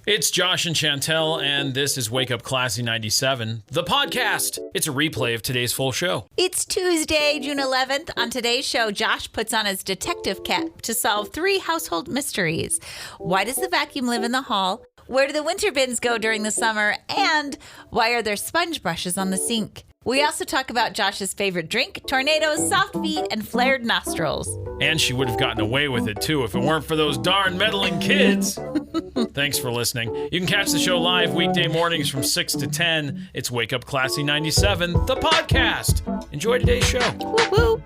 It's Josh and Chantel, and this is Wake Up Classy 97, the podcast. It's a replay of today's full show. It's Tuesday, June 11th. On today's show, Josh puts on his detective cap to solve 3 household mysteries. Why does the vacuum live in the hall? Where do the winter bins go during the summer? And why are there sponge brushes on the sink? We also talk about Josh's favorite drink, tornadoes, soft feet, and flared nostrils. And she would have gotten away with it, too, if it weren't for those darn meddling kids. Thanks for listening. You can catch the show live weekday mornings from 6 to 10. It's Wake Up Classy 97, the podcast. Enjoy today's show. Woo-hoo.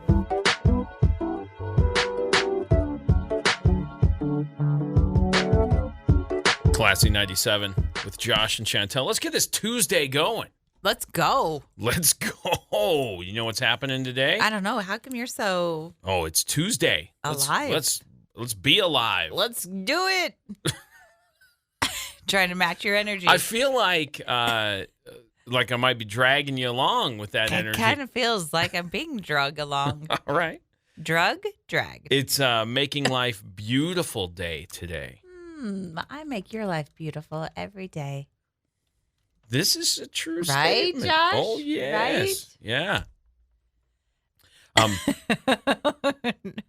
Classy 97 with Josh and Chantel. Let's get this Tuesday going. Let's go. Let's go. You know what's happening today? I don't know. How come you're so Oh, it's Tuesday. alive? Let's be alive. Let's do it. Trying to match your energy. I feel like I might be dragging you along with that energy. It kind of feels like I'm being drug along. All right. Drag. It's Making Life Beautiful Day today. I make your life beautiful every day. This is a true Right, statement. Josh? Oh, yes. Yeah.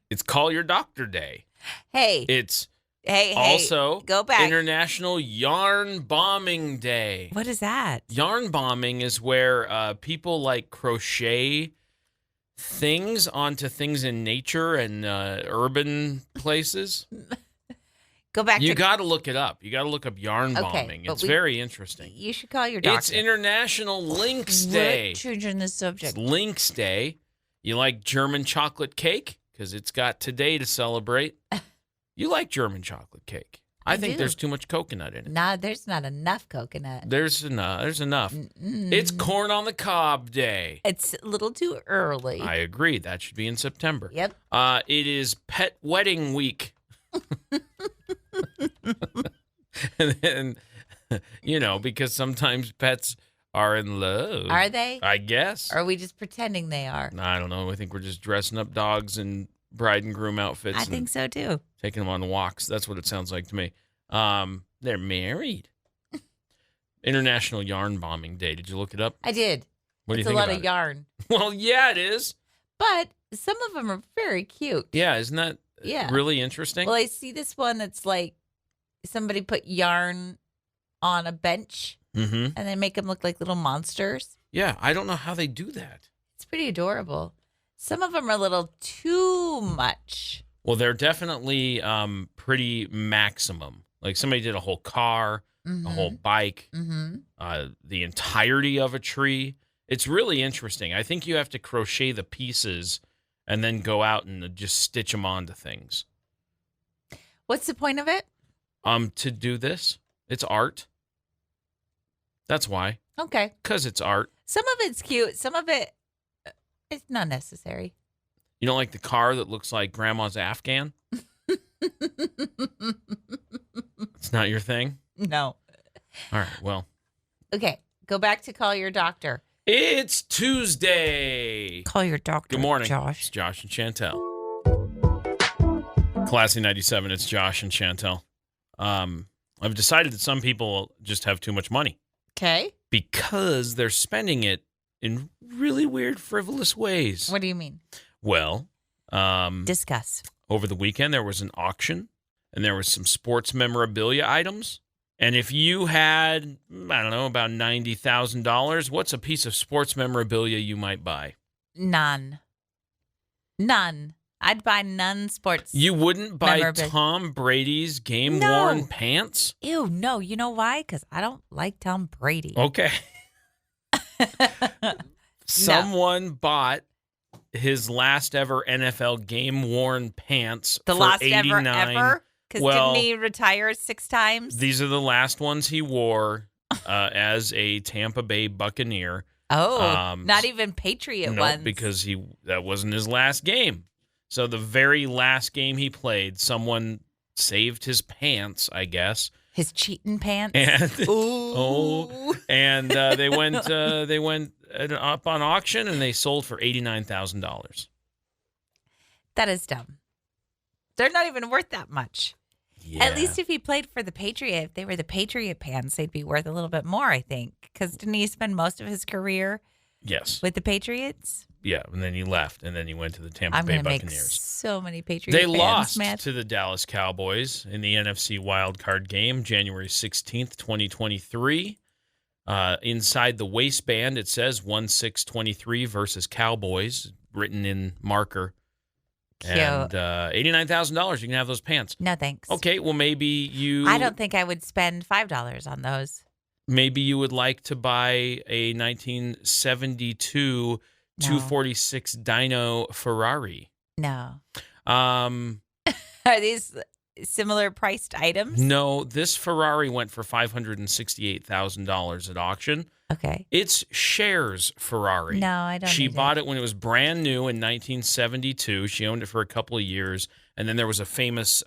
It's Call Your Doctor Day. Hey. It's Hey. also Go back. International Yarn Bombing Day. What is that? Yarn bombing is where people like crochet things onto things in nature and urban places. Go back. You got to look it up. You got to look up yarn bombing. It's very interesting. You should call your doctor. It's International Lynx Day. We're changing the subject. It's Lynx Day. You like German chocolate cake? Because it's got today to celebrate. You like German chocolate cake. I think do. there's too much coconut in it. Nah, there's not enough coconut. There's enough. It's Corn on the Cob Day. It's a little too early. I agree. That should be in September. Yep. It is Pet Wedding Week. and because sometimes pets are in love. Are they? I guess. Or are we just pretending they are? I don't know. I think we're just dressing up dogs in bride and groom outfits. I think so too. Taking them on walks. That's what it sounds like to me. They're married. International Yarn Bombing Day. Did you look it up? I did. What do you It's think a lot about of it? yarn. Well, yeah, it is. But some of them are very cute. Yeah, isn't that really interesting? Well, I see this one that's like somebody put yarn on a bench Mm-hmm. and they make them look like little monsters. Yeah, I don't know how they do that. It's pretty adorable. Some of them are a little too much. Well, they're definitely pretty maximum. Like somebody did a whole car, a whole bike, the entirety of a tree. It's really interesting. I think you have to crochet the pieces and then go out and just stitch them onto things. What's the point of it? To do this, it's art. That's why. Okay. Because it's art. Some of it's cute. Some of it, it's not necessary. You don't like the car that looks like Grandma's Afghan? It's not your thing? No. All right, well. Okay. Go back to call your doctor. It's Tuesday. Call your doctor. Good morning. Josh. It's Josh and Chantel. Classy 97, it's Josh and Chantel. I've decided that some people just have too much money. Okay. Because they're spending it in really weird, frivolous ways. What do you mean? Well, Discuss. over the weekend there was an auction, and there was some sports memorabilia items. And if you had, I don't know, about $90,000, what's a piece of sports memorabilia you might buy? None. I'd buy none sports. You wouldn't buy memorabilia. Tom Brady's game-worn No. pants? Ew, no. You know why? Because I don't like Tom Brady. Okay. Someone bought his last ever NFL game-worn pants The for last $89. ever? Because Well, didn't he retire 6 times? These are the last ones he wore as a Tampa Bay Buccaneer. Not even Patriot ones. Because that wasn't his last game. So the very last game he played, someone saved his pants, I guess. His cheating pants. And Ooh. they went up on auction and they sold for $89,000. That is dumb. They're not even worth that much. Yeah. At least if he played for the Patriot, if they were the Patriot pants, they'd be worth a little bit more, I think. Because didn't he spend most of his career Yes. with the Patriots? Yeah, and then he left, and then he went to the Tampa I'm Bay going to make Buccaneers. so many Patriot They fans lost mad. to the Dallas Cowboys in the NFC wildcard game, January 16th, 2023. Inside the waistband, it says 1/6/23 versus Cowboys, written in marker. Cute. And $89,000, you can have those pants. No, thanks. Okay, well, maybe you... I don't think I would spend $5 on those. Maybe you would like to buy a 1972 246 Dyno Ferrari. No. Um, Are these similar priced items? no, this Ferrari went for $568,000 at auction. Okay. It's Cher's Ferrari. No, I don't. She need bought it when it was brand new in 1972. She owned it for a couple of years. And then there was a famous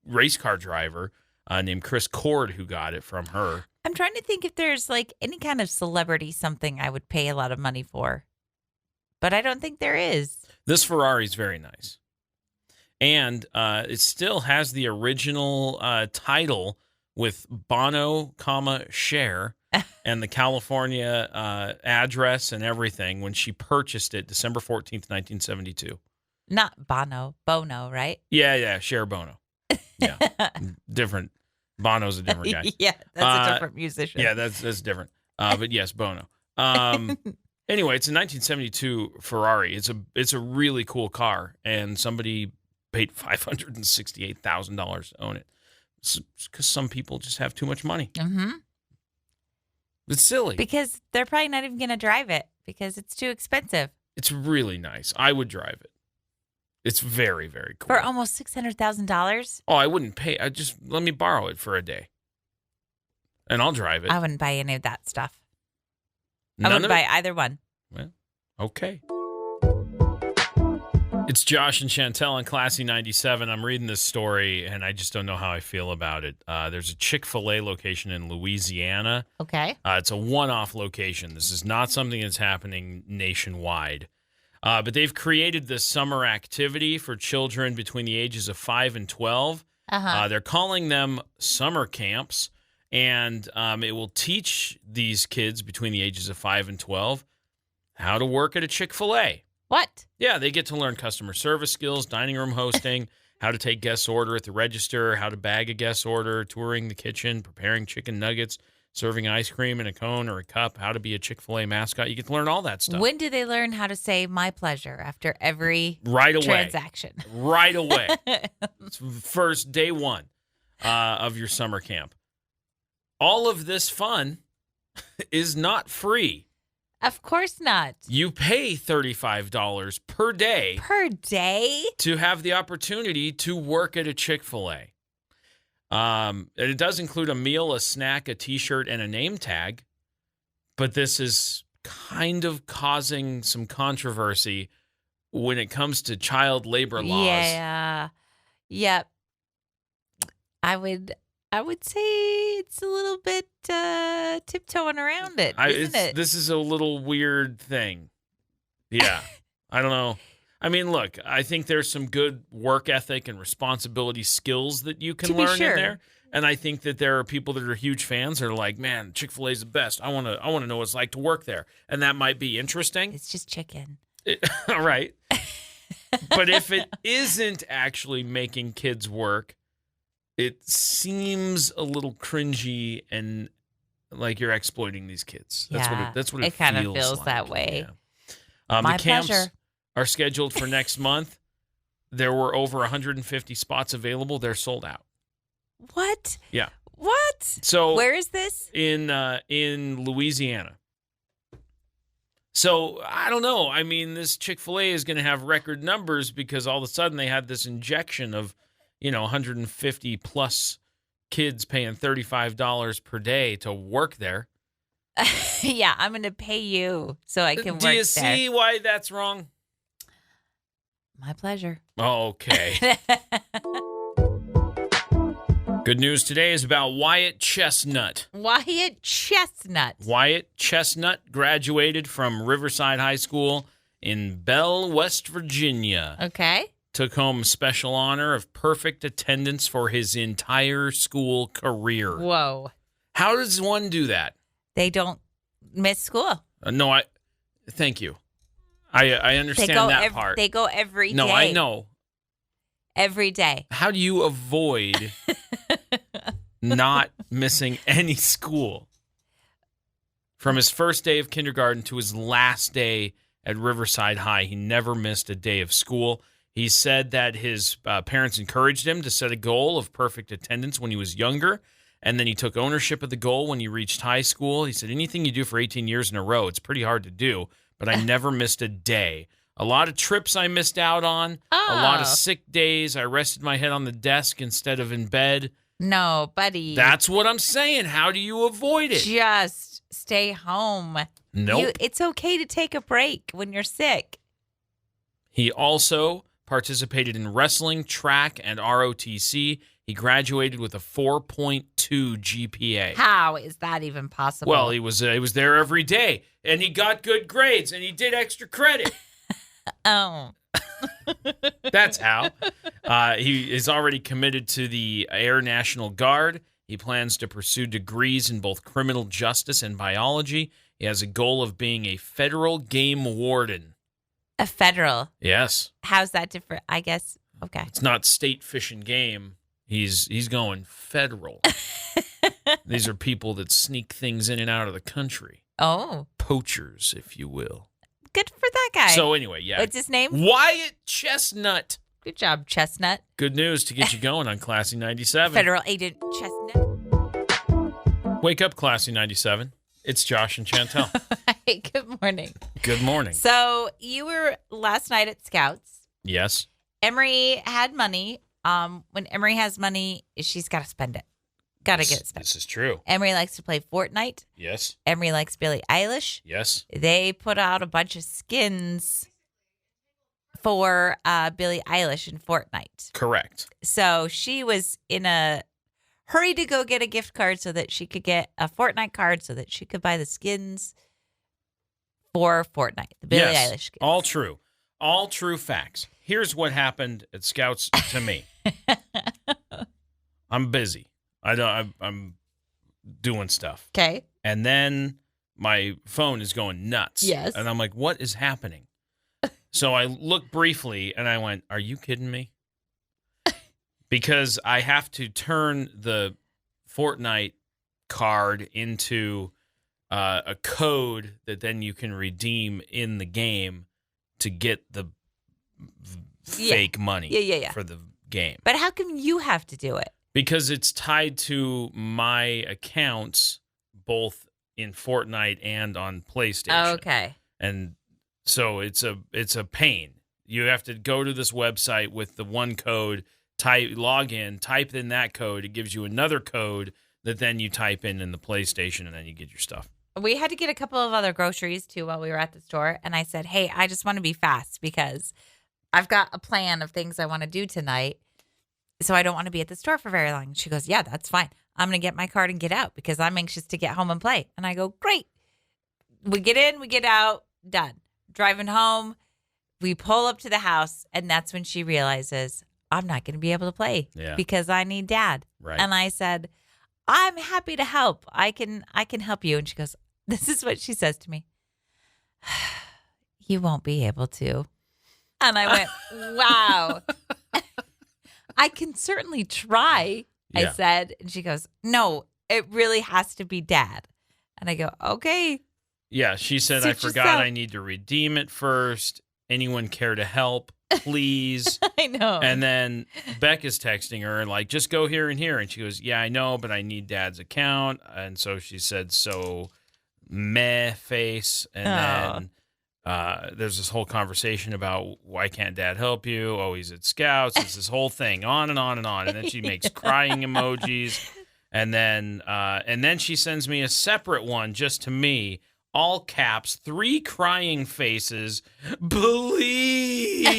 race car driver named Chris Cord who got it from her. I'm trying to think if there's like any kind of celebrity something I would pay a lot of money for. But I don't think there is. This Ferrari is very nice. And it still has the original title with Bono, Cher, and the California address and everything when she purchased it December 14th, 1972. Not Bono, right? Yeah, Cher Bono. Yeah, different. Bono's a different guy. Yeah, that's a different musician. Yeah, that's different. But yes, Bono. Anyway, it's a 1972 Ferrari. It's a really cool car, and somebody paid $568,000 to own it. Because some people just have too much money. Mm-hmm. It's silly. Because they're probably not even going to drive it because it's too expensive. It's really nice. I would drive it. It's very, very cool. For almost $600,000? Oh, I wouldn't pay. Let me borrow it for a day. And I'll drive it. I wouldn't buy any of that stuff. None I wouldn't of buy it? either one. Well, okay. It's Josh and Chantel on Classy 97. I'm reading this story, and I just don't know how I feel about it. There's a Chick-fil-A location in Louisiana. Okay. It's a one-off location. This is not something that's happening nationwide. But they've created this summer activity for children between the ages of 5 and 12. Uh-huh. They're calling them summer camps, and it will teach these kids between the ages of 5 and 12 how to work at a Chick-fil-A. What? Yeah, they get to learn customer service skills, dining room hosting, how to take guest order at the register, how to bag a guest order, touring the kitchen, preparing chicken nuggets, serving ice cream in a cone or a cup, how to be a Chick-fil-A mascot. You get to learn all that stuff. When do they learn how to say my pleasure after every Right away. transaction? Right away. It's first day one of your summer camp. All of this fun is not free. Of course not. You pay $35 per day. Per day? To have the opportunity to work at a Chick-fil-A. And it does include a meal, a snack, a T-shirt, and a name tag. But this is kind of causing some controversy when it comes to child labor laws. Yeah. Yep. I would say it's a little bit tiptoeing around it, isn't it? This is a little weird thing. Yeah. I don't know. I mean, look, I think there's some good work ethic and responsibility skills that you can learn in there. And I think that there are people that are huge fans that are like, man, Chick-fil-A is the best. I want to know what it's like to work there. And that might be interesting. It's just chicken. All right. But if it isn't actually making kids work, it seems a little cringy and like you're exploiting these kids. That's what it kind of feels feels like. that way. Yeah. My the camps pleasure. are scheduled for next month. There were over 150 spots available. They're sold out. What? Yeah. What? So where is this? In Louisiana. So I don't know. I mean, this Chick-fil-A is going to have record numbers because all of a sudden they had this injection of, 150 plus kids paying $35 per day to work there. Yeah, I'm going to pay you so I can work there. Do you there. see why that's wrong? My pleasure. Okay. Good news today is about Wyatt Chestnut. Wyatt Chestnut. Wyatt Chestnut graduated from Riverside High School in Bell, West Virginia. Okay. took home a special honor of perfect attendance for his entire school career. Whoa. How does one do that? They don't miss school. No, thank you. I understand that part. They go every day. No, I know. Every day. How do you avoid not missing any school? From his first day of kindergarten to his last day at Riverside High, he never missed a day of school. He said that his parents encouraged him to set a goal of perfect attendance when he was younger, and then he took ownership of the goal when he reached high school. He said, anything you do for 18 years in a row, it's pretty hard to do, but I never missed a day. A lot of trips I missed out on, a lot of sick days. I rested my head on the desk instead of in bed. No, buddy. That's what I'm saying. How do you avoid it? Just stay home. Nope. It's okay to take a break when you're sick. He also participated in wrestling, track, and ROTC. He graduated with a 4.2 GPA. How is that even possible? Well, he was there every day, and he got good grades, and he did extra credit. Oh. That's how. He is already committed to the Air National Guard. He plans to pursue degrees in both criminal justice and biology. He has a goal of being a federal game warden. A federal? Yes. How's that different? I guess, okay. It's not state fish and game. He's going federal. These are people that sneak things in and out of the country. Oh. Poachers, if you will. Good for that guy. So anyway, yeah. What's his name? Wyatt Chestnut. Good job, Chestnut. Good news to get you going on Classy 97. Federal Agent Chestnut. Wake up, Classy 97. It's Josh and Chantel. Hey, good morning. Good morning. So you were last night at Scouts. Yes. Emery had money. When Emery has money, she's got to spend it. Got to get it spent. This is true. Emery likes to play Fortnite. Yes. Emery likes Billie Eilish. Yes. They put out a bunch of skins for Billie Eilish in Fortnite. Correct. So she was in a hurry to go get a gift card so that she could get a Fortnite card so that she could buy the skins for Fortnite, the Billie Eilish skins. All true. All true facts. Here's what happened at Scouts to me. I'm busy. I'm doing stuff. Okay. And then my phone is going nuts. Yes. And I'm like, what is happening? So I looked briefly and I went, are you kidding me? Because I have to turn the Fortnite card into a code that then you can redeem in the game to get the fake money for the game. But how come you have to do it? Because it's tied to my accounts both in Fortnite and on PlayStation. Okay. And so it's a pain. You have to go to this website with the one code, log in, type in that code. It gives you another code that then you type in the PlayStation, and then you get your stuff. We had to get a couple of other groceries, too, while we were at the store. And I said, hey, I just want to be fast because I've got a plan of things I want to do tonight. So I don't want to be at the store for very long. She goes, yeah, that's fine. I'm going to get my card and get out because I'm anxious to get home and play. And I go, great. We get in, we get out, done. Driving home, we pull up to the house, and that's when she realizes I'm not going to be able to play because I need Dad. Right. And I said, I'm happy to help. I can help you. And she goes, this is what she says to me. You won't be able to. And I went, wow. I can certainly try, I said. And she goes, no, it really has to be Dad. And I go, okay. Yeah, she said, I forgot I need to redeem it first. Anyone care to help, please? I know. And then Beck is texting her, like, just go here and here. And she goes, yeah, I know, but I need Dad's account. And so she said, so meh face. And then there's this whole conversation about why can't Dad help you? Oh, he's at Scouts. It's this whole thing on and on and on. And then she makes crying emojis. And then she sends me a separate one just to me, all caps, 3 crying faces. Please,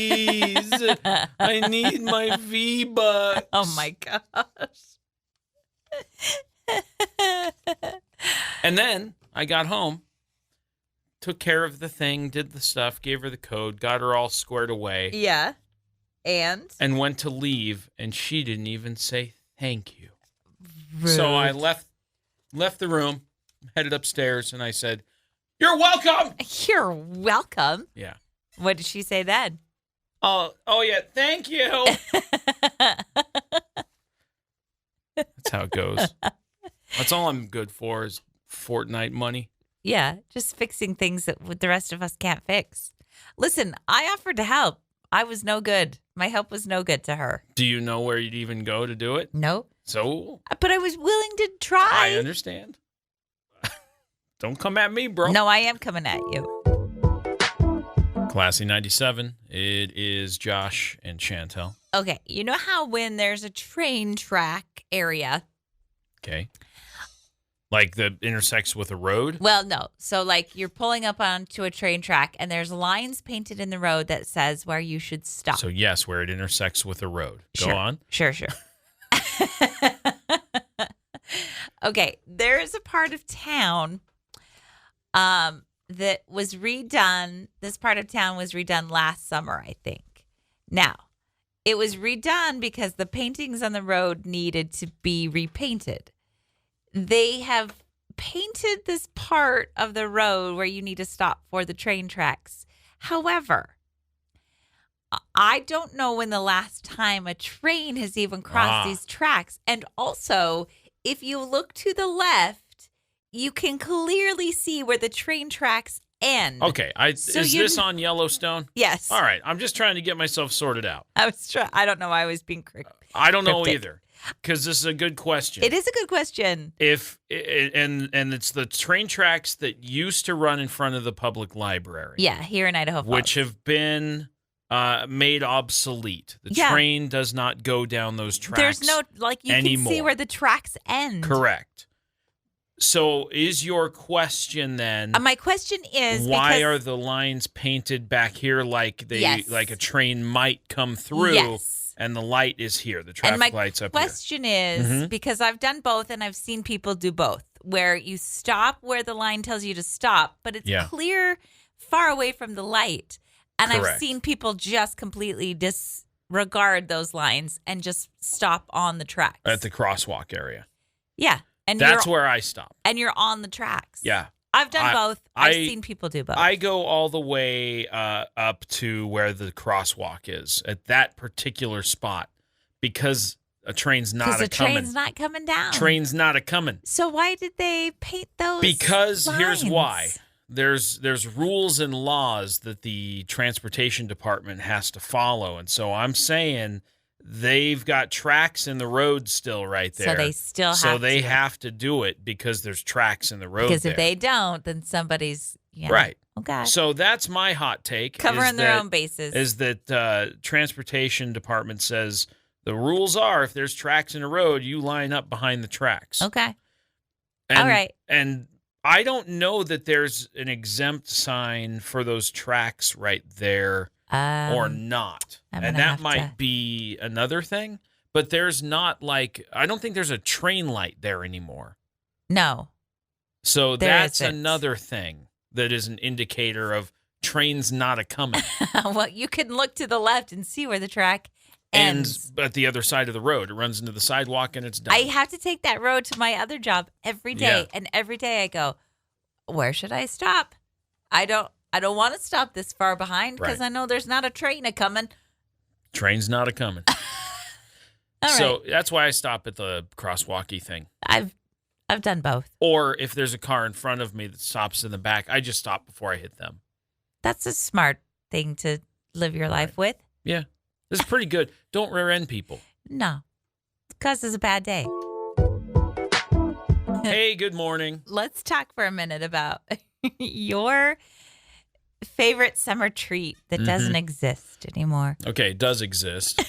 I need my V-Bucks. Oh my gosh. And then I got home, took care of the thing, did the stuff, gave her the code, got her all squared away. Yeah. And went to leave, and she didn't even say thank you. Rude. So I left the room, headed upstairs, and I said, "You're welcome." You're welcome. Yeah. What did she say then? Oh yeah, thank you. That's how it goes. That's all I'm good for is Fortnite money. Yeah, just fixing things that the rest of us can't fix. Listen, I offered to help. I was no good. My help was no good to her. Do you know where you'd even go to do it? No. So? But I was willing to try. I understand. Don't come at me, bro. No, I am coming at you. Classy 97. It is Josh and Chantel. Okay, you know how when there's a train track area. Okay. Like that intersects with a road? Well, no. So like you're pulling up onto a train track and there's lines painted in the road that says where you should stop. So yes, where it intersects with a road. Go on. Sure. Okay, there is a part of town that was redone. This part of town was redone last summer, I think. Now, it was redone because the paintings on the road needed to be repainted. They have painted this part of the road where you need to stop for the train tracks. However, I don't know when the last time a train has even crossed these tracks. And also, if you look to the left, you can clearly see where the train tracks end. Okay. Is this on Yellowstone? Yes. All right. I'm just trying to get myself sorted out. I don't know why I was being cryptic. I don't know either. Because this is a good question. It is a good question. And it's the train tracks that used to run in front of the public library. Yeah, here in Idaho Falls. Which have been made obsolete. The train does not go down those tracks. There's no, you anymore. can see where the tracks end. Correct. So is your question then? My question is why are the lines painted back here like a train might come through? Yes. And the light is here. The traffic light's up here. My question is, because I've done both and I've seen people do both, where you stop where the line tells you to stop, but it's clear far away from the light. And Correct. I've seen people just completely disregard those lines and just stop on the tracks. At the crosswalk area. Yeah. And that's where I stop. And you're on the tracks. Yeah. I've done both. I've seen people do both. I go all the way up to where the crosswalk is at that particular spot because a train's not a coming. Because the train's not coming down. Train's not a coming. So why did they paint those Because lines? here's why. There's rules and laws that the transportation department has to follow. And so I'm saying they've got tracks in the road still right there. So they still have to. So they have to do it because there's tracks in the road Because there. if they don't, then somebody's... Right. Okay. So that's my hot take. Covering their own bases. Is that transportation department says the rules are if there's tracks in the road, you line up behind the tracks. Okay. And, all right. And I don't know that there's an exempt sign for those tracks right there or not. And that might be another thing. But there's not I don't think there's a train light there anymore. No. So that's another thing that is an indicator of trains not a coming. Well, you can look to the left and see where the track ends. And at the other side of the road, it runs into the sidewalk and it's done. I have to take that road to my other job every day. And every day I go, where should I stop? I don't want to stop this far behind because I know there's not a train a coming. Train's not a coming. So that's why I stop at the crosswalky thing. I've done both. Or if there's a car in front of me that stops in the back, I just stop before I hit them. That's a smart thing to live your life with. Yeah. This is pretty good. Don't rear end people. No. Because it's a bad day. Hey, good morning. Let's talk for a minute about your favorite summer treat that doesn't exist anymore. Okay, it does exist.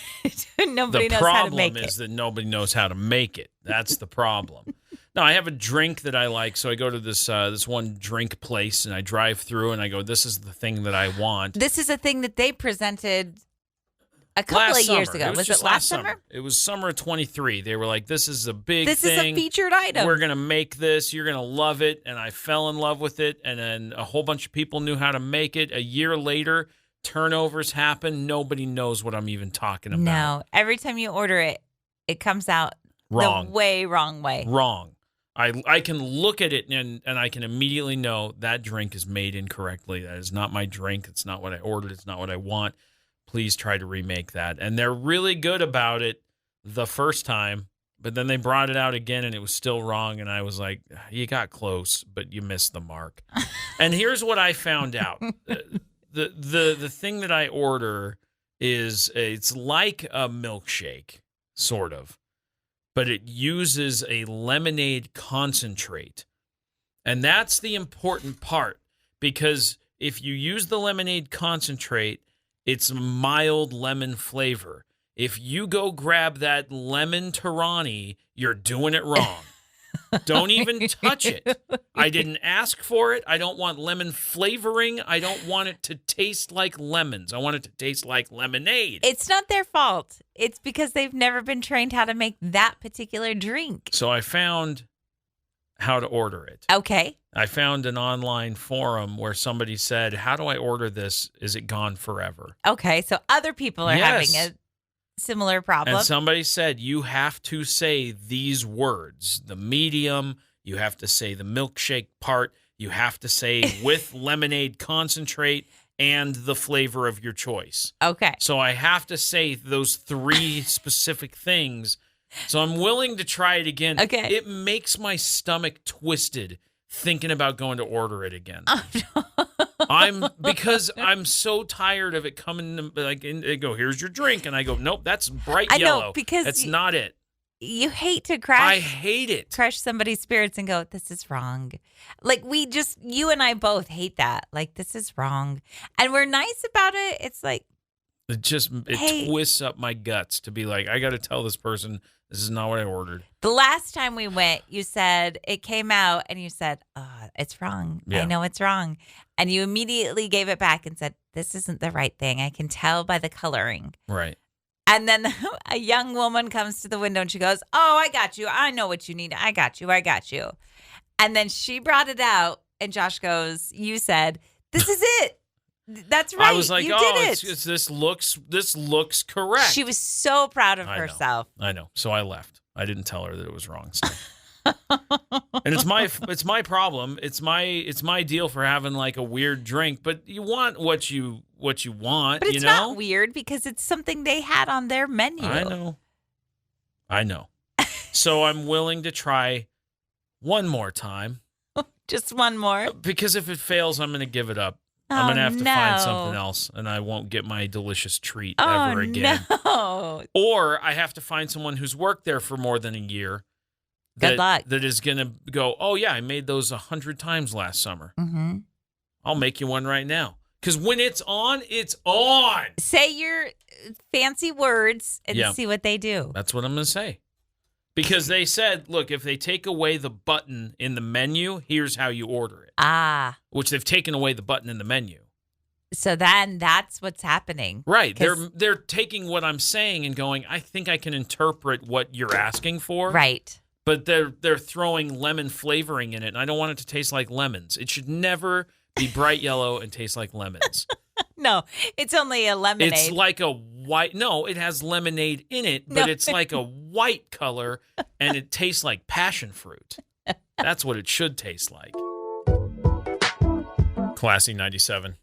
Nobody knows how to make it. The problem is that nobody knows how to make it. That's the problem. No, I have a drink that I like, so I go to this one drink place, and I drive through, and I go, this is the thing that I want. This is a thing that they presented a couple of years ago. Was it last summer? It was summer of 23. They were like, this is a big thing. This is a featured item. We're going to make this. You're going to love it. And I fell in love with it. And then a whole bunch of people knew how to make it. A year later, turnovers happen, nobody knows what I'm even talking about. No, every time you order it, it comes out Wrong. the way wrong way. Wrong. I can look at it and I can immediately know that drink is made incorrectly. That is not my drink. It's not what I ordered. It's not what I want. Please try to remake that. And they're really good about it the first time, but then they brought it out again and it was still wrong. And I was like, you got close, but you missed the mark. And here's what I found out. The thing that I order is it's like a milkshake, sort of, but it uses a lemonade concentrate. And that's the important part, because if you use the lemonade concentrate, it's mild lemon flavor. If you go grab that lemon Torani, you're doing it wrong. Don't even touch it. I didn't ask for it. I don't want lemon flavoring. I don't want it to taste like lemons. I want it to taste like lemonade. It's not their fault. It's because they've never been trained how to make that particular drink. So I found how to order it. Okay. I found an online forum where somebody said, how do I order this? Is it gone forever? Okay. So other people are having a similar problem. And somebody said, you have to say these words, the medium, you have to say the milkshake part, you have to say with lemonade concentrate and the flavor of your choice. Okay. So I have to say those three specific things. So I'm willing to try it again. Okay. It makes my stomach twisted thinking about going to order it again. Oh, no. Because I'm so tired of it coming like they go, here's your drink, and I go, nope, that's bright yellow. I know, because that's not it. You hate to crash. I hate it. Crush somebody's spirits and go, this is wrong. Like you and I both hate that. Like, this is wrong. And we're nice about it. It's like, it twists up my guts to be like, I got to tell this person this is not what I ordered. The last time we went, you said it came out and you said, it's wrong. Yeah. I know it's wrong. And you immediately gave it back and said, this isn't the right thing. I can tell by the coloring. Right. And then a young woman comes to the window and she goes, oh, I got you. I know what you need. I got you. I got you. And then she brought it out and Josh goes, you said, this is it. That's right. I was like, you did it. This looks correct. She was so proud of herself. I know. So I left. I didn't tell her that it was wrong. So. And it's my problem. It's my deal for having like a weird drink, but you want what you want, but it's not weird because it's something they had on their menu. I know. So I'm willing to try one more time. Just one more? Because if it fails, I'm going to give it up. I'm going to have to find something else, and I won't get my delicious treat ever again. No. Or I have to find someone who's worked there for more than a year. Good luck. That is going to go, oh, yeah, I made those 100 times last summer. Mm-hmm. I'll make you one right now. Because when it's on, it's on. Say your fancy words and see what they do. That's what I'm going to say. Because they said, look, if they take away the button in the menu, here's how you order it. Ah. Which they've taken away the button in the menu. So then that's what's happening. Right. They're taking what I'm saying and going, I think I can interpret what you're asking for. Right. But they're throwing lemon flavoring in it, and I don't want it to taste like lemons. It should never be bright yellow and taste like lemons. No, it's only a lemonade. It's like a white. No, it has lemonade in it, but it's like a white color, and it tastes like passion fruit. That's what it should taste like. Classy 97.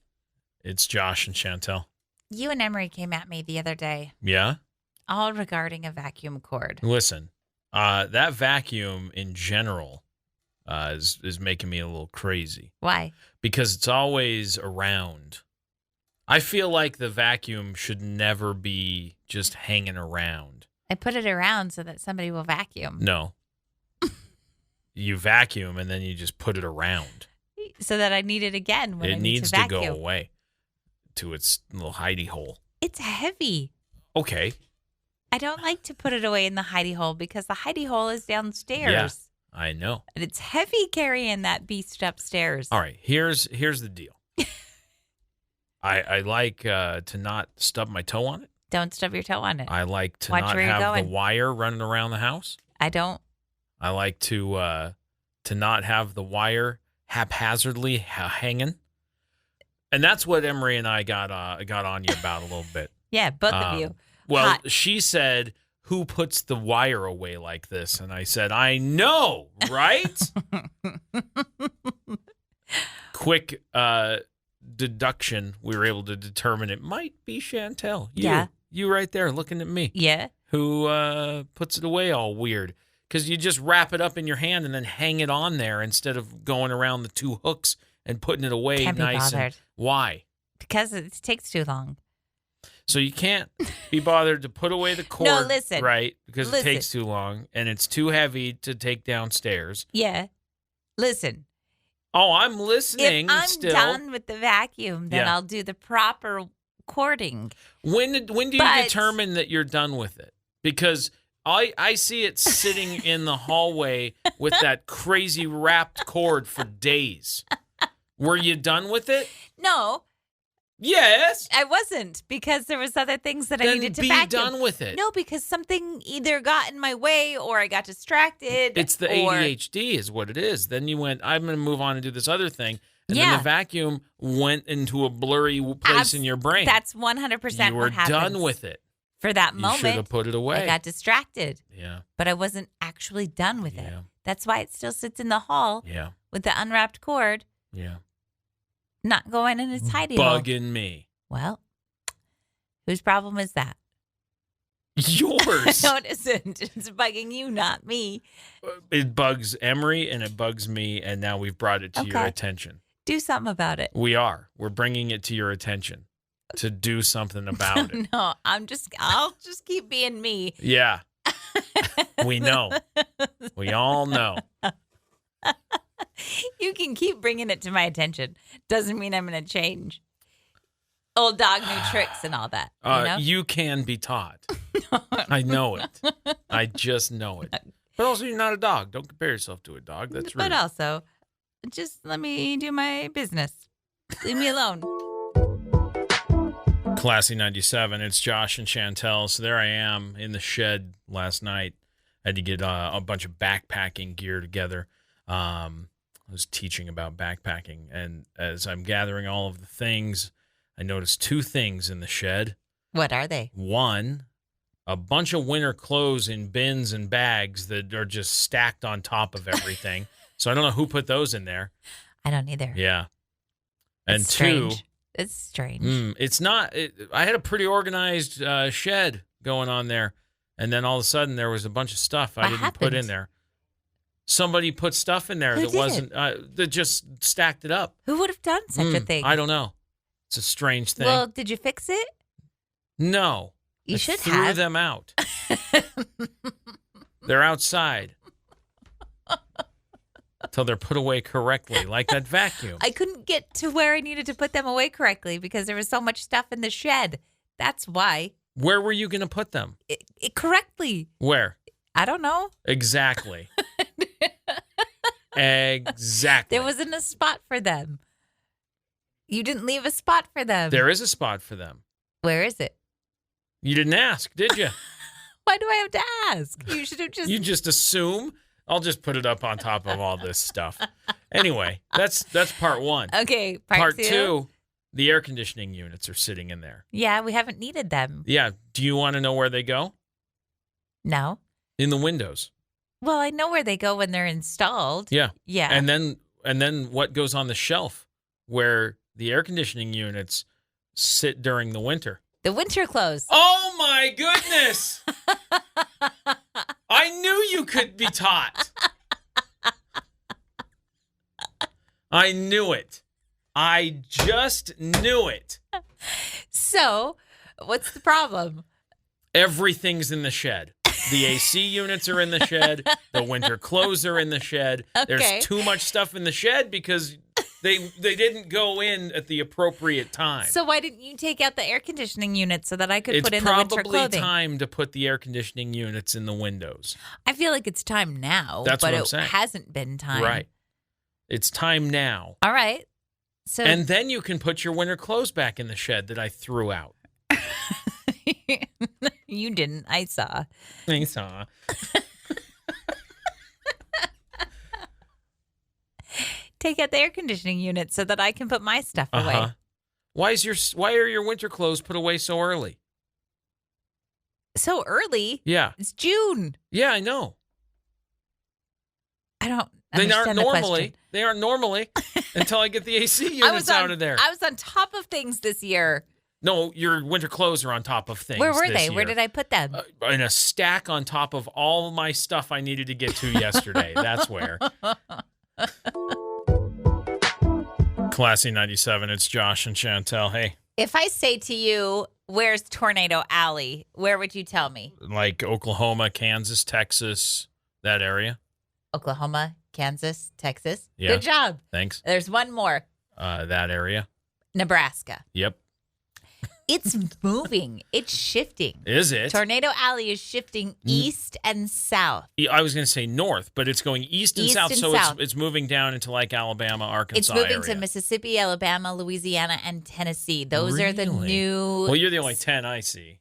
It's Josh and Chantel. You and Emery came at me the other day. Yeah? All regarding a vacuum cord. Listen, that vacuum in general is making me a little crazy. Why? Because it's always around. I feel like the vacuum should never be just hanging around. I put it around so that somebody will vacuum. No. You vacuum and then you just put it around. So that I need it again when I need to vacuum. It needs to go away to its little hidey hole. It's heavy. Okay. I don't like to put it away in the hidey hole because the hidey hole is downstairs. Yeah, I know. And it's heavy carrying that beast upstairs. All right, here's the deal. I like to not stub my toe on it. Don't stub your toe on it. I like to not have the wire running around the house. I don't. I like to not have the wire haphazardly hanging. And that's what Emery and I got on you about a little bit. Yeah, both of you. Well, Hot. she said, "Who puts the wire away like this?" And I said, "I know, right?" Quick deduction, we were able to determine it might be Chantel. You right there looking at me. Yeah. Who puts it away all weird. Because you just wrap it up in your hand and then hang it on there instead of going around the two hooks and putting it away Can't nice. be bothered. Why? Because it takes too long. So you can't be bothered to put away the cord, No, listen. right? Because it takes too long and it's too heavy to take downstairs. Yeah. Listen. Oh, I'm listening. If I'm still. done with the vacuum, then Yeah. I'll do the proper cording. When do you determine that you're done with it? Because I see it sitting in the hallway with that crazy wrapped cord for days. Were you done with it? No. Yes. I wasn't, because there was other things that I Then needed to be vacuum. done with it. No, because something either got in my way or I got distracted. It's the ADHD is what it is. Then you went, I'm going to move on and do this other thing. And then the vacuum went into a blurry place in your brain. That's 100% You were what happens. done with it. For that You moment, should have put it away. I got distracted. Yeah. But I wasn't actually done with it. Yeah. That's why it still sits in the hall Yeah. with the unwrapped cord, Yeah. not going in its hidey hole. Bugging me. Well, whose problem is that? Yours. No, it isn't. It's bugging you, not me. It bugs Emery and it bugs me, and now we've brought it to your attention. Do something about it. We are. We're bringing it to your attention to do something about it. No, I'll just keep being me. Yeah. We know. We all know. You can keep bringing it to my attention. Doesn't mean I'm going to change. Old dog, new tricks and all that. You know? You can be taught. I know it. I just know it. But also, you're not a dog. Don't compare yourself to a dog. That's rude. But also, just let me do my business. Leave me alone. Classy 97. It's Josh and Chantel. So there I am in the shed last night. I had to get a bunch of backpacking gear together. I was teaching about backpacking. And as I'm gathering all of the things, I noticed two things in the shed. What are they? One, a bunch of winter clothes in bins and bags that are just stacked on top of everything. So I don't know who put those in there. I don't either. Yeah. And It's two, strange. It's strange. it's not. I had a pretty organized shed going on there, and then all of a sudden there was a bunch of stuff I didn't put in there. Somebody put stuff in there Who that did? wasn't. That just stacked it up. Who would have done such a thing? I don't know. It's a strange thing. Well, did you fix it? No, You I should threw have. them out. They're outside until they're put away correctly, like that vacuum. I couldn't get to where I needed to put them away correctly because there was so much stuff in the shed. That's why. Where were you going to put them? Correctly. Where? I don't know. Exactly. Exactly. There wasn't a spot for them. You didn't leave a spot for them. There is a spot for them. Where is it? You didn't ask, did you? Why do I have to ask? You should have just. You just assume. I'll just put it up on top of all this stuff. Anyway, that's part one. Okay, Part two, the air conditioning units are sitting in there. Yeah, we haven't needed them. Yeah. Do you want to know where they go? No. In the windows. Well, I know where they go when they're installed. Yeah. Yeah. And then what goes on the shelf where the air conditioning units sit during the winter? The winter clothes. Oh my goodness! I knew you could be taught. I knew it. I just knew it. So, what's the problem? Everything's in the shed. The AC units are in the shed. The winter clothes are in the shed. Okay. There's too much stuff in the shed because they didn't go in at the appropriate time. So why didn't you take out the air conditioning unit so that I could It's put in the winter probably clothing? time to put the air conditioning units in the windows. I feel like it's time now. That's but what I'm it saying. hasn't been time. Right. It's time now. All right. So And then you can put your winter clothes back in the shed that I threw out. you didn't. I saw. I saw. Take out the air conditioning unit so that I can put my stuff away. Why are your winter clothes put away so early? So early? Yeah. It's June. Yeah, I know. I don't understand the question. They aren't normally until I get the AC units out of there. I was on top of things this year. No, your winter clothes are on top of things. Where were this they? year. Where did I put them? In a stack on top of all my stuff I needed to get to yesterday. That's where. Classy 97, it's Josh and Chantel. Hey. If I say to you, where's Tornado Alley, where would you tell me? Like Oklahoma, Kansas, Texas, that area. Oklahoma, Kansas, Texas. Yeah. Good job. Thanks. There's one more. That area. Nebraska. Yep. It's moving. It's shifting. Is it? Tornado Alley is shifting east and south. I was going to say north, but it's going east and south. So south. It's moving down into like Alabama, Arkansas It's moving area. to Mississippi, Alabama, Louisiana, and Tennessee. Those are the new... Well, you're the only 10 I see.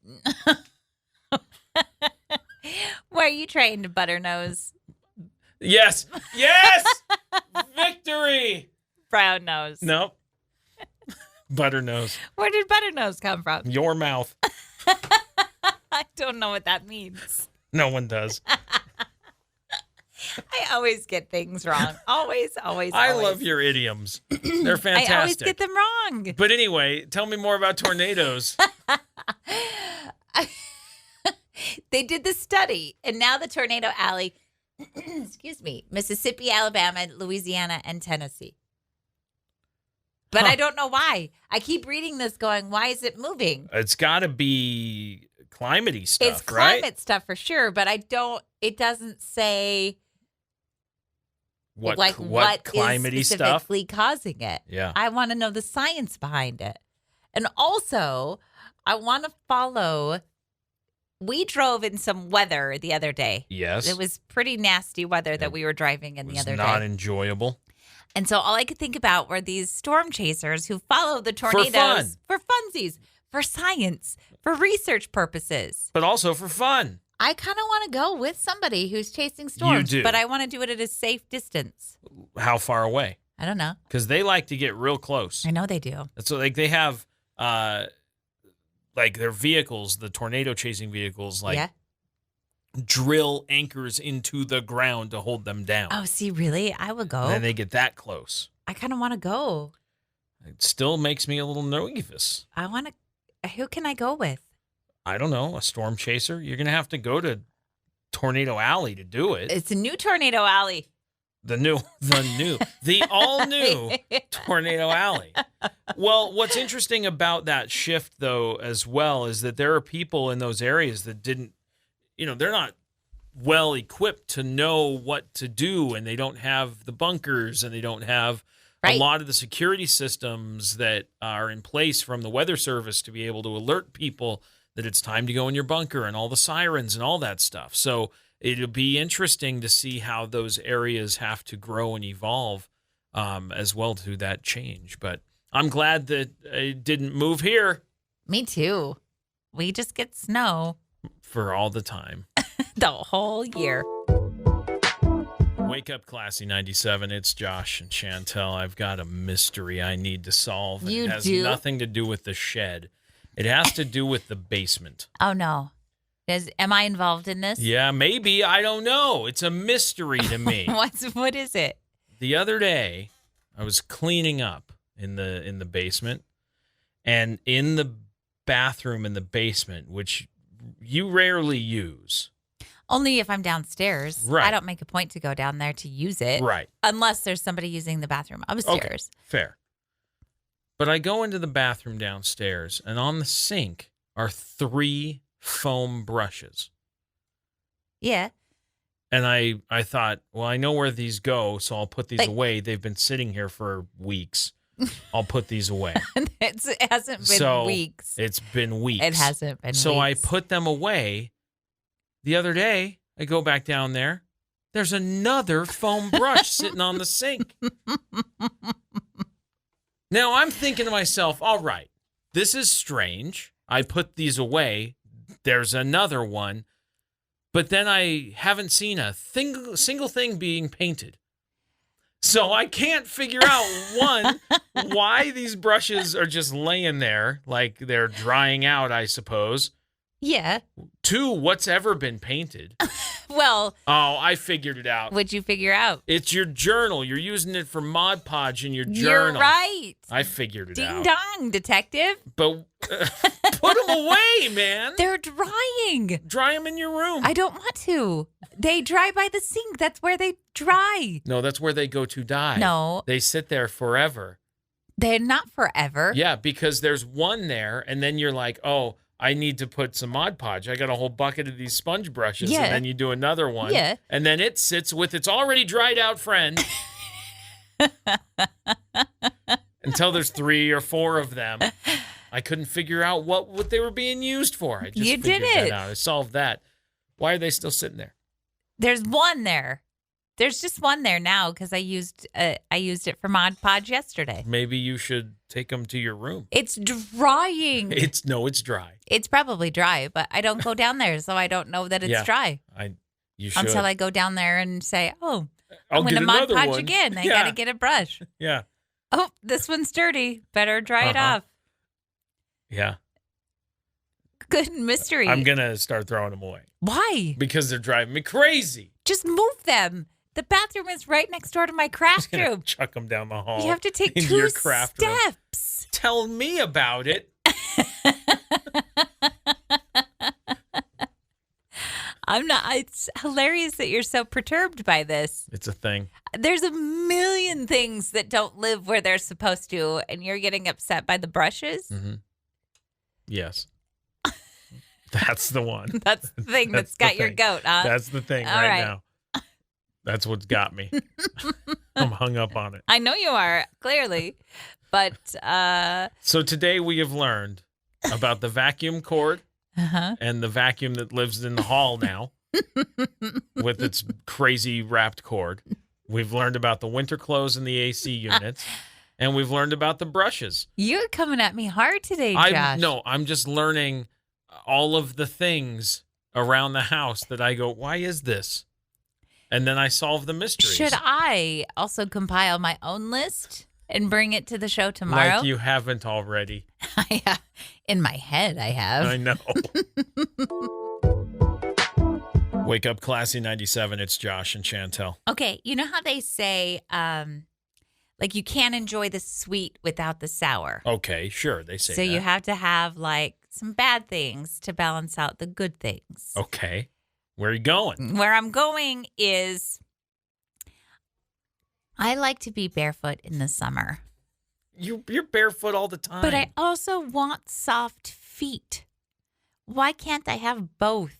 Where are you trained, Butternose? Yes. Yes! Victory! Brown nose. Nope. Butternose. Where did Butternose come from? Your mouth. I don't know what that means. No one does. I always get things wrong. Always. I love your idioms. They're fantastic. I always get them wrong. But anyway, tell me more about tornadoes. They did the study, and now the Tornado Alley, excuse me, Mississippi, Alabama, Louisiana, and Tennessee. But I don't know why. I keep reading this going, why is it moving? It's got to be climate-y stuff, It's climate stuff for sure, but it doesn't say what climate-y is specifically stuff? causing it. Yeah. I want to know the science behind it. And also, I want to follow. We drove in some weather the other day. Yes. It was pretty nasty weather that we were driving in the other day. Not enjoyable. And so all I could think about were these storm chasers who follow the tornadoes for funsies, for science, for research purposes. But also for fun. I kind of want to go with somebody who's chasing storms, You do. but I want to do it at a safe distance. How far away? I don't know. Because they like to get real close. I know they do. So like they have like their vehicles, the tornado chasing vehicles, like drill anchors into the ground to hold them down. Oh, see, really? I would go. And then they get that close. I kind of want to go. It still makes me a little nervous. I want to. Who can I go with? I don't know, a storm chaser. You're going to have to go to Tornado Alley to do it. It's a new Tornado Alley. The all new Tornado Alley. Well, what's interesting about that shift, though, as well, is that there are people in those areas that didn't, they're not well equipped to know what to do, and they don't have the bunkers, and they don't have a lot of the security systems that are in place from the Weather Service to be able to alert people that it's time to go in your bunker, and all the sirens and all that stuff. So it'll be interesting to see how those areas have to grow and evolve as well to that change. But I'm glad that it didn't move here. Me too. We just get snow. For all the time. The whole year. Wake up, Classy 97. It's Josh and Chantel. I've got a mystery I need to solve. You it has do? nothing to do with the shed. It has to do with the basement. Oh, no. Am I involved in this? Yeah, maybe. I don't know. It's a mystery to me. What is it? The other day, I was cleaning up in the basement, and in the bathroom in the basement, which you rarely use. Only if I'm downstairs. Right. I don't make a point to go down there to use it. Right. Unless there's somebody using the bathroom upstairs. Okay, fair. But I go into the bathroom downstairs, and on the sink are 3 foam brushes. Yeah. And I thought, well, I know where these go, so I'll put these away. They've been sitting here for weeks. I'll put these away. It hasn't been weeks. It's been weeks. It hasn't been so weeks. I put them away. The other day, I go back down there. There's another foam brush sitting on the sink. Now I'm thinking to myself, all right, this is strange. I put these away. There's another one. But then I haven't seen a single thing being painted. So I can't figure out, one, why these brushes are just laying there like they're drying out, I suppose. Yeah. Two, what's ever been painted? Well. Oh, I figured it out. What'd you figure out? It's your journal. You're using it for Mod Podge in your journal. You're right. I figured it Ding out. dong, detective. But put them away, man. They're drying. Dry them in your room. I don't want to. They dry by the sink. That's where they dry. No, that's where they go to die. No. They sit there forever. They're not forever. Yeah, because there's one there, and then you're like, oh, I need to put some Mod Podge. I got a whole bucket of these sponge brushes. Yeah. And then you do another one. Yeah. And then it sits with its already dried out friend until there's 3 or 4 of them. I couldn't figure out what they were being used for. I just You figured did it. that out. I solved that. Why are they still sitting there? There's one there. There's just one there now because I used it for Mod Podge yesterday. Maybe you should take them to your room. It's drying. It's dry. It's probably dry, but I don't go down there, so I don't know that it's dry. You should. Until I go down there and say, oh, I'll I'm going get to Mod another Podge one. again. I Yeah. got to get a brush. Yeah. Oh, this one's dirty. Better dry it off. Yeah. Good mystery. I'm going to start throwing them away. Why? Because they're driving me crazy. Just move them. The bathroom is right next door to my craft I'm gonna room. chuck them down the hall. You have to take into 2 your craft room. steps. Tell me about it. I'm not. It's hilarious that you're so perturbed by this. It's a thing. There's a million things that don't live where they're supposed to, and you're getting upset by the brushes. Mm-hmm. Yes. That's the one. That's the thing that's the got your thing. goat, huh? That's the thing All right right. now. That's what's got me. I'm hung up on it. I know you are, clearly. But, So today we have learned about the vacuum cord uh-huh. and the vacuum that lives in the hall now with its crazy wrapped cord. We've learned about the winter clothes and the AC units. And we've learned about the brushes. You're coming at me hard today, Josh. I'm just learning all of the things around the house that I go, why is this? And then I solve the mysteries. Should I also compile my own list and bring it to the show tomorrow? Like you haven't already. In my head, I have. I know. Wake up, Classy 97. It's Josh and Chantel. Okay, you know how they say, like you can't enjoy the sweet without the sour. Okay, sure. They say So that. you have to have like some bad things to balance out the good things. Okay. Where are you going? Where I'm going is I like to be barefoot in the summer. You're barefoot all the time. But I also want soft feet. Why can't I have both?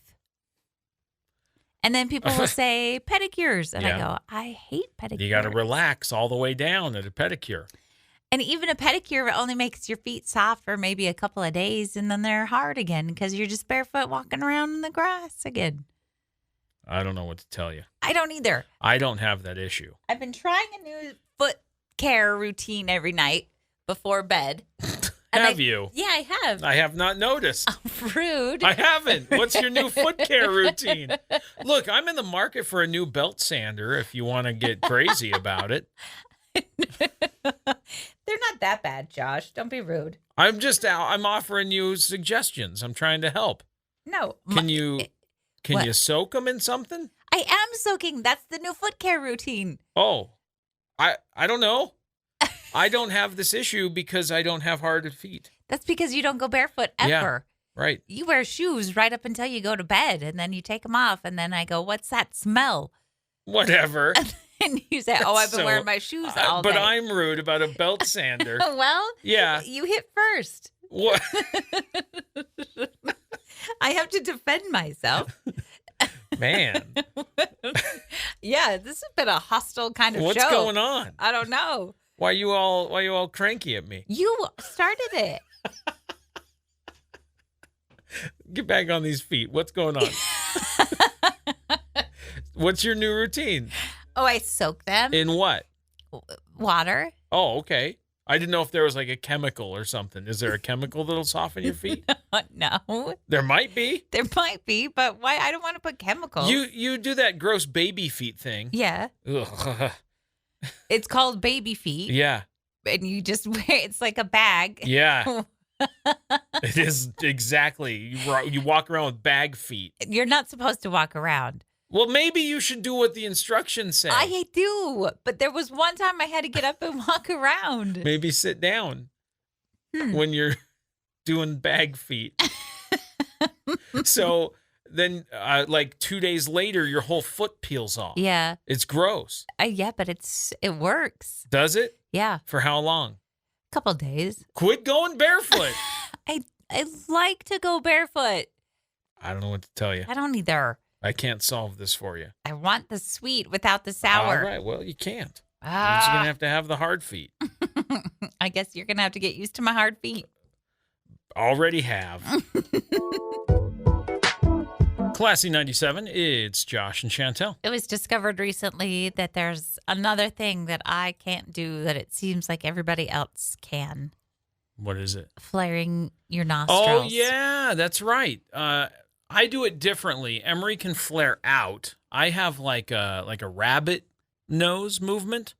And then people will say pedicures. And I Yeah. go, I hate pedicures. You got to relax all the way down at a pedicure. And even a pedicure only makes your feet soft for maybe a couple of days. And then they're hard again because you're just barefoot walking around in the grass again. I don't know what to tell you. I don't either. I don't have that issue. I've been trying a new foot care routine every night before bed. Have you? Yeah, I have. I have not noticed. Rude. I haven't. What's your new foot care routine? Look, I'm in the market for a new belt sander if you want to get crazy about it. They're not that bad, Josh. Don't be rude. I'm offering you suggestions. I'm trying to help. No. Can you soak them in something? I am soaking. That's the new foot care routine. Oh, I don't know. I don't have this issue because I don't have hard feet. That's because you don't go barefoot ever. Yeah, right. You wear shoes right up until you go to bed, and then you take them off, and then I go, what's that smell? Whatever. And you say, oh, I've been wearing my shoes all day. But I'm rude about a belt sander. Well, yeah. You hit first. What? I have to defend myself. Man. Yeah, this has been a hostile kind of What's show. going on? I don't know. Why you all cranky at me? You started it. Get back on these feet. What's going on? What's your new routine? Oh, I soak them. In what? Water. Oh, okay. I didn't know if there was like a chemical or something. Is there a chemical that'll soften your feet? No. There might be. There might be, but why? I don't want to put chemicals. You do that gross baby feet thing. Yeah. Ugh. It's called baby feet. Yeah. And you just wear it's like a bag. Yeah. It is exactly. You walk around with bag feet. You're not supposed to walk around. Well, maybe you should do what the instructions say. I do, but there was one time I had to get up and walk around. Maybe sit down when you're doing bag feet. So then, like 2 days later, your whole foot peels off. Yeah. It's gross. Yeah, but it works. Does it? Yeah. For how long? A couple days. Quit going barefoot. I like to go barefoot. I don't know what to tell you. I don't either. I can't solve this for you. I want the sweet without the sour. All right. Well, you can't. You're just going to have the hard feet. I guess you're going to have to get used to my hard feet. Already have. Classy 97, it's Josh and Chantel. It was discovered recently that there's another thing that I can't do that it seems like everybody else can. What is it? Flaring your nostrils. Oh, yeah, that's right. I do it differently. Emery can flare out. I have like a rabbit nose movement.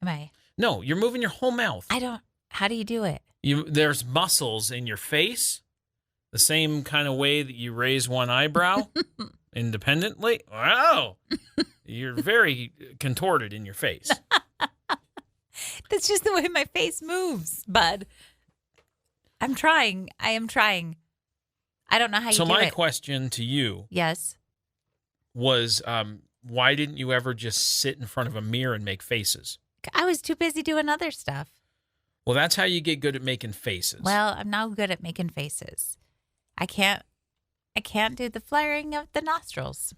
Am I? No, you're moving your whole mouth. How do you do it? There's muscles in your face, the same kind of way that you raise one eyebrow independently. Wow. You're very contorted in your face. That's just the way my face moves, bud. I'm trying. I am trying. I don't know how you do it. So my question to you was, why didn't you ever just sit in front of a mirror and make faces? I was too busy doing other stuff. Well, that's how you get good at making faces. Well, I'm now good at making faces. I can't do the flaring of the nostrils.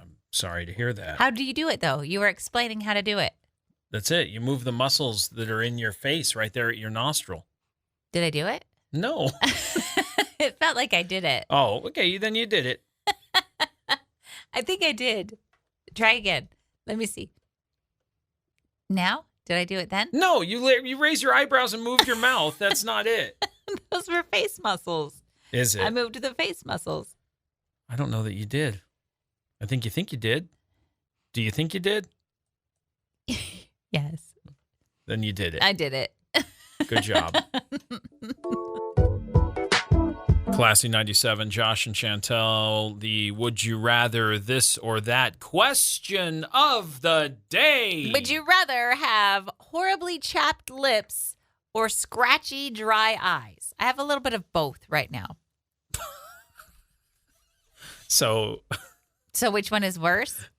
I'm sorry to hear that. How do you do it, though? You were explaining how to do it. That's it. You move the muscles that are in your face right there at your nostril. Did I do it? No. It felt like I did it. Oh, okay. Then you did it. I think I did. Try again. Let me see. Now? Did I do it then? No, you raise your eyebrows and move your mouth. That's not it. Those were face muscles. Is it? I moved the face muscles. I don't know that you did. I think you did. Do you think you did? Yes. Then you did it. I did it. Good job. Classy 97, Josh and Chantel, the would you rather this or that question of the day. Would you rather have horribly chapped lips or scratchy, dry eyes? I have a little bit of both right now. So which one is worse?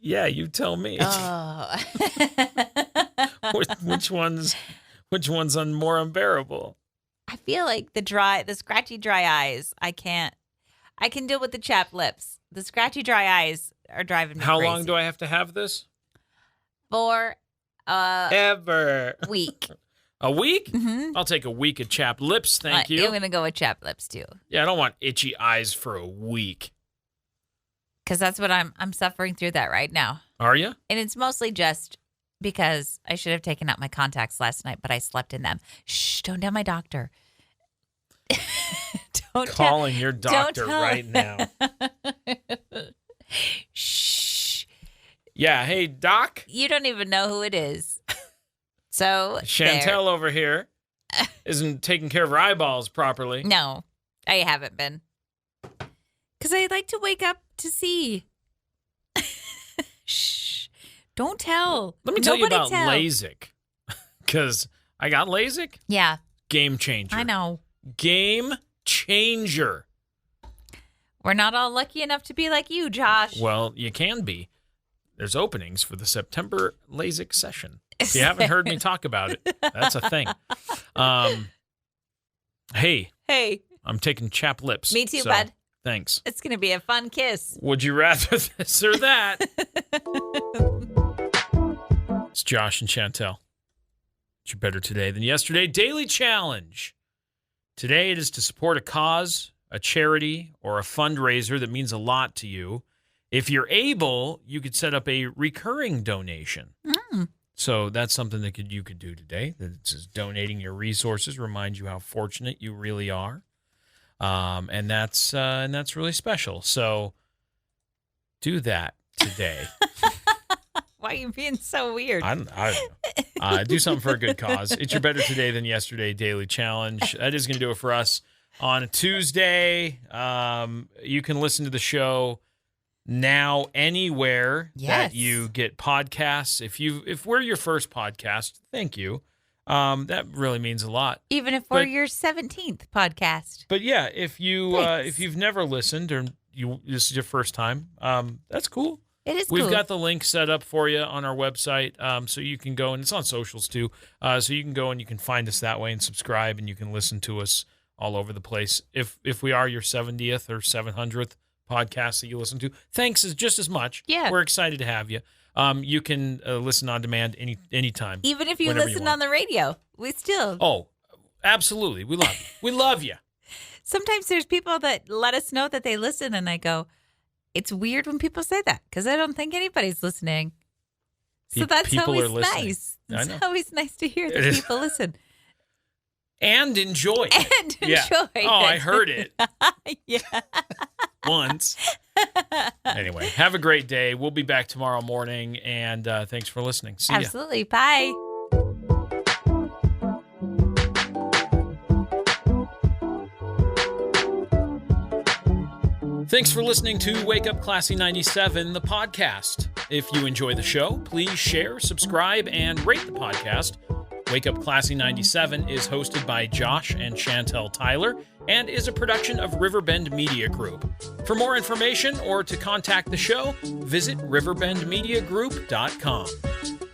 Yeah, you tell me. Oh. which one's more unbearable? I feel like the scratchy dry eyes, I can deal with the chapped lips. The scratchy dry eyes are driving me How crazy. long do I have to have this? For Ever. week. A week? Mm-hmm. I'll take a week of chapped lips, thank you. I'm going to go with chapped lips too. Yeah, I don't want itchy eyes for a week. Because that's what I'm suffering through that right now. Are you? And it's mostly just because I should have taken out my contacts last night, but I slept in them. Shh, don't tell my doctor. Calling your doctor right now. Shh. Yeah, hey, doc. You don't even know who it is. So Chantel over here isn't taking care of her eyeballs properly. No, I haven't been. Because I like to wake up to see. Shh. Don't tell. Let me tell you Nobody about LASIK. Because I got LASIK. Yeah. Game changer. I know. Game changer. We're not all lucky enough to be like you, Josh. Well, you can be. There's openings for the September LASIK session. If you haven't heard me talk about it, that's a thing. Hey. I'm taking chapped lips. Me too, bud. Thanks. It's going to be a fun kiss. Would you rather this or that? It's Josh and Chantel. You're better today than yesterday. Daily challenge. Today it is to support a cause, a charity, or a fundraiser that means a lot to you. If you're able, you could set up a recurring donation. So that's something that you could do today. That's just donating your resources, remind you how fortunate you really are. And that's really special. So do that today. Why are you being so weird? I don't know. Do something for a good cause. It's your Better Today Than Yesterday daily challenge. That is going to do it for us on a Tuesday. You can listen to the show now anywhere that you get podcasts. If we're your first podcast, thank you. That really means a lot. Even if we're your 17th podcast. But yeah, if you've never listened or this is your first time, that's cool. It is We've cool. got the link set up for you on our website, so you can go, and it's on socials too, so you can go and you can find us that way and subscribe, and you can listen to us all over the place. If we are your 70th or 700th podcast that you listen to, thanks is just as much. Yeah. We're excited to have you. You can listen on demand anytime. Even if you listen on the radio, we still. Oh, absolutely. We love you. We love you. Sometimes there's people that let us know that they listen, and I go, it's weird when people say that because I don't think anybody's listening. So that's always nice. It's always nice to hear that people listen. And enjoy it. Enjoy it. Oh, I heard it. Yeah. Once. Anyway, have a great day. We'll be back tomorrow morning, and thanks for listening. See ya. Absolutely. Bye. Thanks for listening to Wake Up Classy 97, the podcast. If you enjoy the show, please share, subscribe, and rate the podcast. Wake Up Classy 97 is hosted by Josh and Chantel Tyler and is a production of Riverbend Media Group. For more information or to contact the show, visit riverbendmediagroup.com.